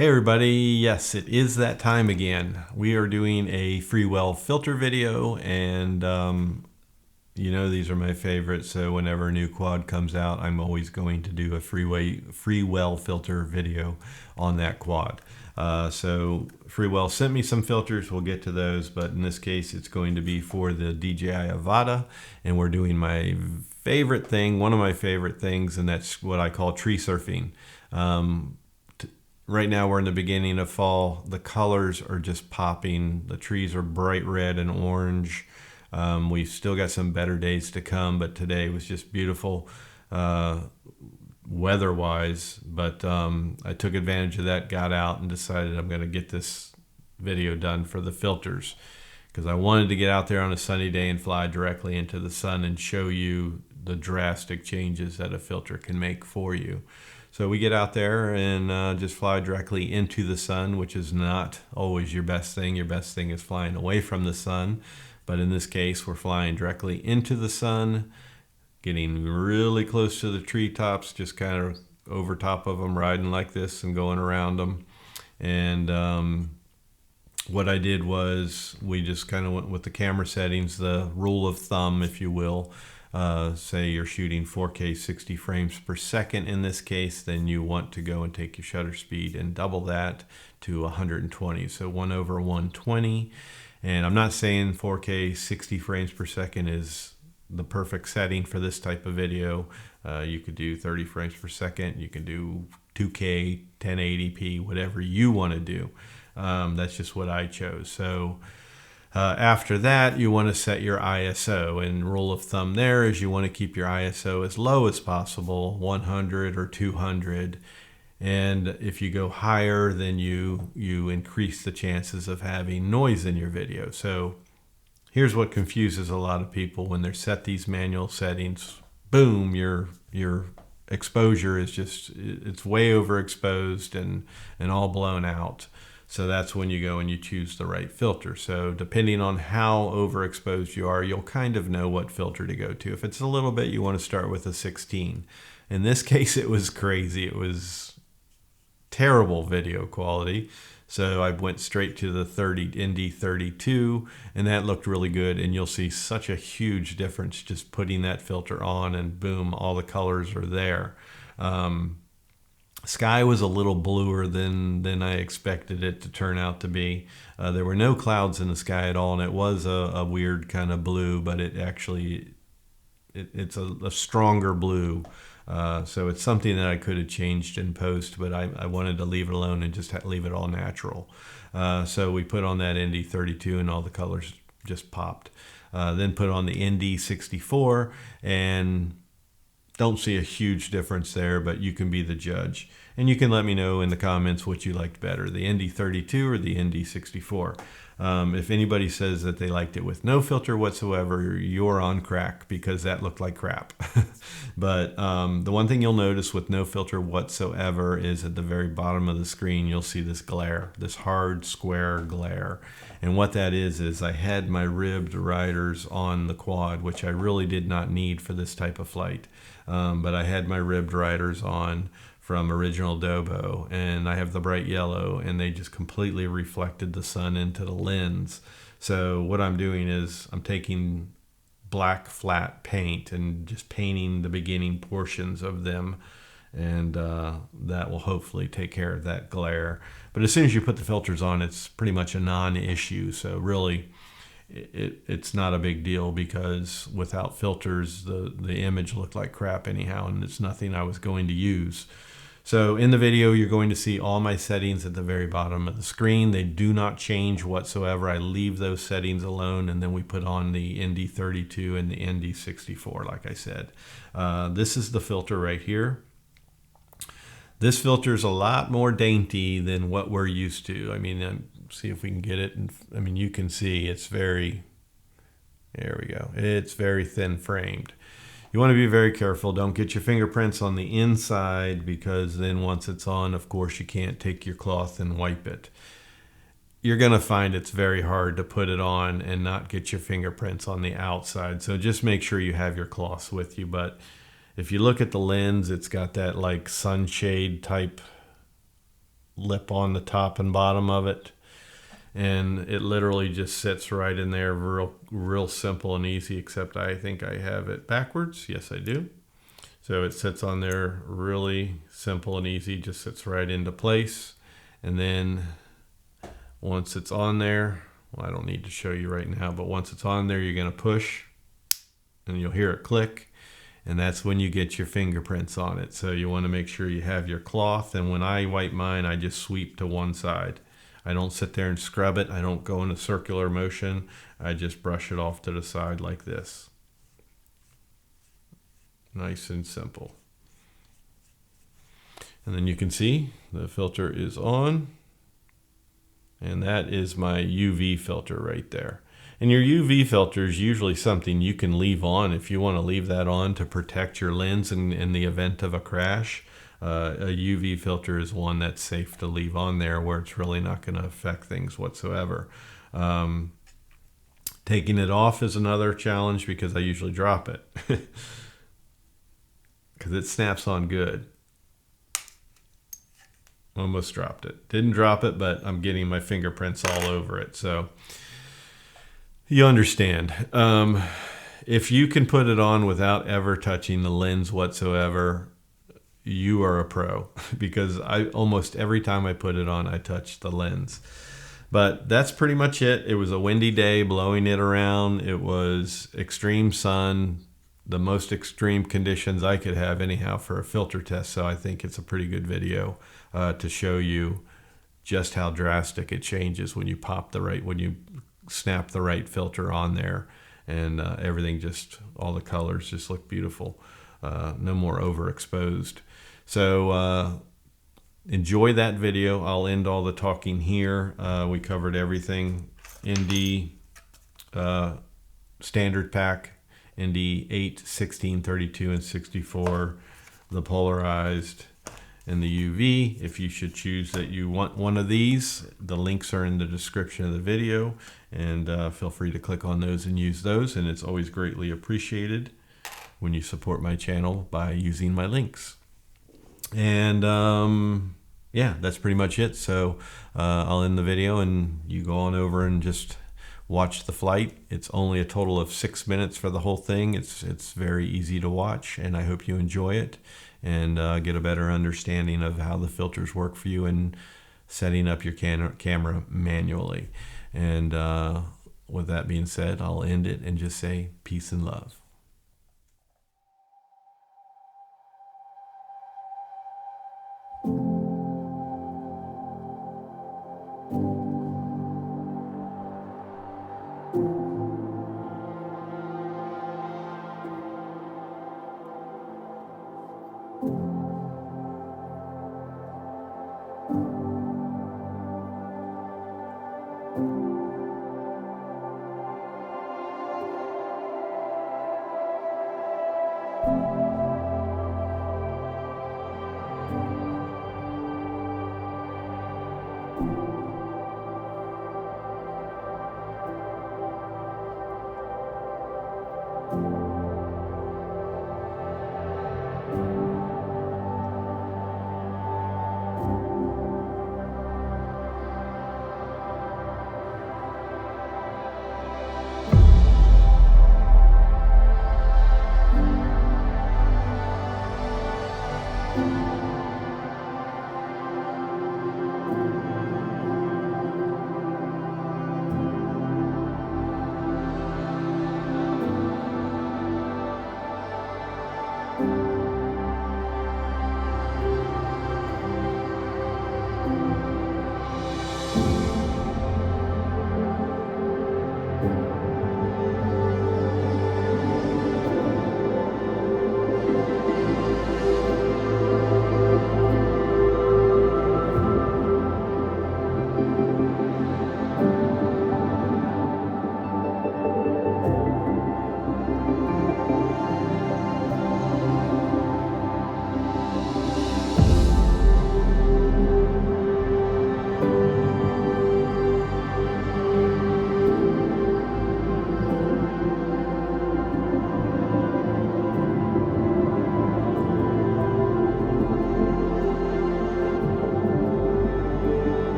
Hey everybody, yes, it is that time again. We are doing a Freewell filter video, and these are my favorites, so whenever a new quad comes out, I'm always going to do a Freewell filter video on that quad. So Freewell sent me some filters, we'll get to those, but in this case it's going to be for the DJI Avata, and we're doing my favorite thing, one of my favorite things, and that's what I call tree surfing. Right now we're in the beginning of fall. The colors are just popping. The trees are bright red and orange. We've still got some better days to come, but today was just beautiful weather-wise. But I took advantage of that, got out, and decided I'm going to get this video done for the filters, because I wanted to get out there on a sunny day and fly directly into the sun and show you the drastic changes that a filter can make for you. So we get out there and just fly directly into the sun, which is not always your best thing. Your best thing is flying away from the sun. But in this case, we're flying directly into the sun, getting really close to the treetops, just kind of over top of them, riding like this and going around them. And what I did was we just kind of went with the camera settings, the rule of thumb, if you will. Say you're shooting 4K 60 frames per second in this case, then you want to go and take your shutter speed and double that to 120. So 1/120. And I'm not saying 4K 60 frames per second is the perfect setting for this type of video. You could do 30 frames per second. You can do 2K, 1080p, whatever you want to do. That's just what I chose. So after that, you want to set your ISO, and rule of thumb there is you want to keep your ISO as low as possible, 100 or 200. And if you go higher, then you increase the chances of having noise in your video. So here's what confuses a lot of people when they're set these manual settings. Boom, your exposure is it's way overexposed and all blown out. So that's when you go and you choose the right filter. So depending on how overexposed you are, you'll kind of know what filter to go to. If it's a little bit, you want to start with a 16. In this case, it was crazy. It was terrible video quality. So I went straight to the ND32, and that looked really good. And you'll see such a huge difference just putting that filter on, and boom, all the colors are there. Sky was a little bluer than I expected it to turn out to be. There were no clouds in the sky at all, and it was a weird kind of blue, but it's a stronger blue. So it's something that I could have changed in post, but I wanted to leave it alone and just leave it all natural. So we put on that ND32 and all the colors just popped. Then put on the ND64, and don't see a huge difference there, but you can be the judge. And you can let me know in the comments what you liked better, the ND32 or the ND64. If anybody says that they liked it with no filter whatsoever, you're on crack, because that looked like crap. But the one thing you'll notice with no filter whatsoever is at the very bottom of the screen, you'll see this glare, this hard square glare. And what that is I had my ribbed riders on the quad, which I really did not need for this type of flight. But I had my ribbed riders on from original Dobo, and I have the bright yellow, and they just completely reflected the sun into the lens. So what I'm doing is I'm taking black flat paint and just painting the beginning portions of them, and that will hopefully take care of that glare. But as soon as you put the filters on, it's pretty much a non-issue. So really it's not a big deal, because without filters the image looked like crap anyhow, and it's nothing I was going to use. So in the video, you're going to see all my settings at the very bottom of the screen. They do not change whatsoever. I leave those settings alone, and then we put on the ND32 and the ND64, like I said. This is the filter right here. This filter is a lot more dainty than what we're used to. I mean, see if we can get it. And I mean, you can see it's very, there we go. It's very thin framed. You want to be very careful. Don't get your fingerprints on the inside, because then once it's on, of course, you can't take your cloth and wipe it. You're going to find it's very hard to put it on and not get your fingerprints on the outside. So just make sure you have your cloths with you. But if you look at the lens, it's got that like sunshade type lip on the top and bottom of it. And it literally just sits right in there, real simple and easy, except I think I have it backwards. Yes, I do. So it sits on there really simple and easy, just sits right into place. And then once it's on there, well, I don't need to show you right now, but once it's on there, you're going to push and you'll hear it click. And that's when you get your fingerprints on it. So you want to make sure you have your cloth. And when I wipe mine, I just sweep to one side. I don't sit there and scrub it. I don't go in a circular motion. I just brush it off to the side like this. Nice and simple. And then you can see the filter is on. And that is my UV filter right there. And your UV filter is usually something you can leave on if you want to leave that on to protect your lens in the event of a crash. A UV filter is one that's safe to leave on there where it's really not going to affect things whatsoever. Taking it off is another challenge because I usually drop it because it snaps on good. Almost dropped it. Didn't drop it, but I'm getting my fingerprints all over it. So you understand. If you can put it on without ever touching the lens whatsoever, you are a pro, because almost every time I put it on, I touch the lens. But that's pretty much it. It was a windy day, blowing it around. It was extreme sun, the most extreme conditions I could have anyhow for a filter test. So I think it's a pretty good video to show you just how drastic it changes when you when you snap the right filter on there, and everything all the colors just look beautiful. No more overexposed. So enjoy that video. I'll end all the talking here. We covered everything. ND standard pack, ND 8, 16, 32, and 64, the polarized, and the UV. If you should choose that you want one of these, the links are in the description of the video, and feel free to click on those and use those. And it's always greatly appreciated when you support my channel by using my links. And yeah, that's pretty much it. So I'll end the video and you go on over and just watch the flight. It's only a total of 6 minutes for the whole thing. It's very easy to watch, and I hope you enjoy it and get a better understanding of how the filters work for you in setting up your camera manually. And with that being said, I'll end it and just say peace and love.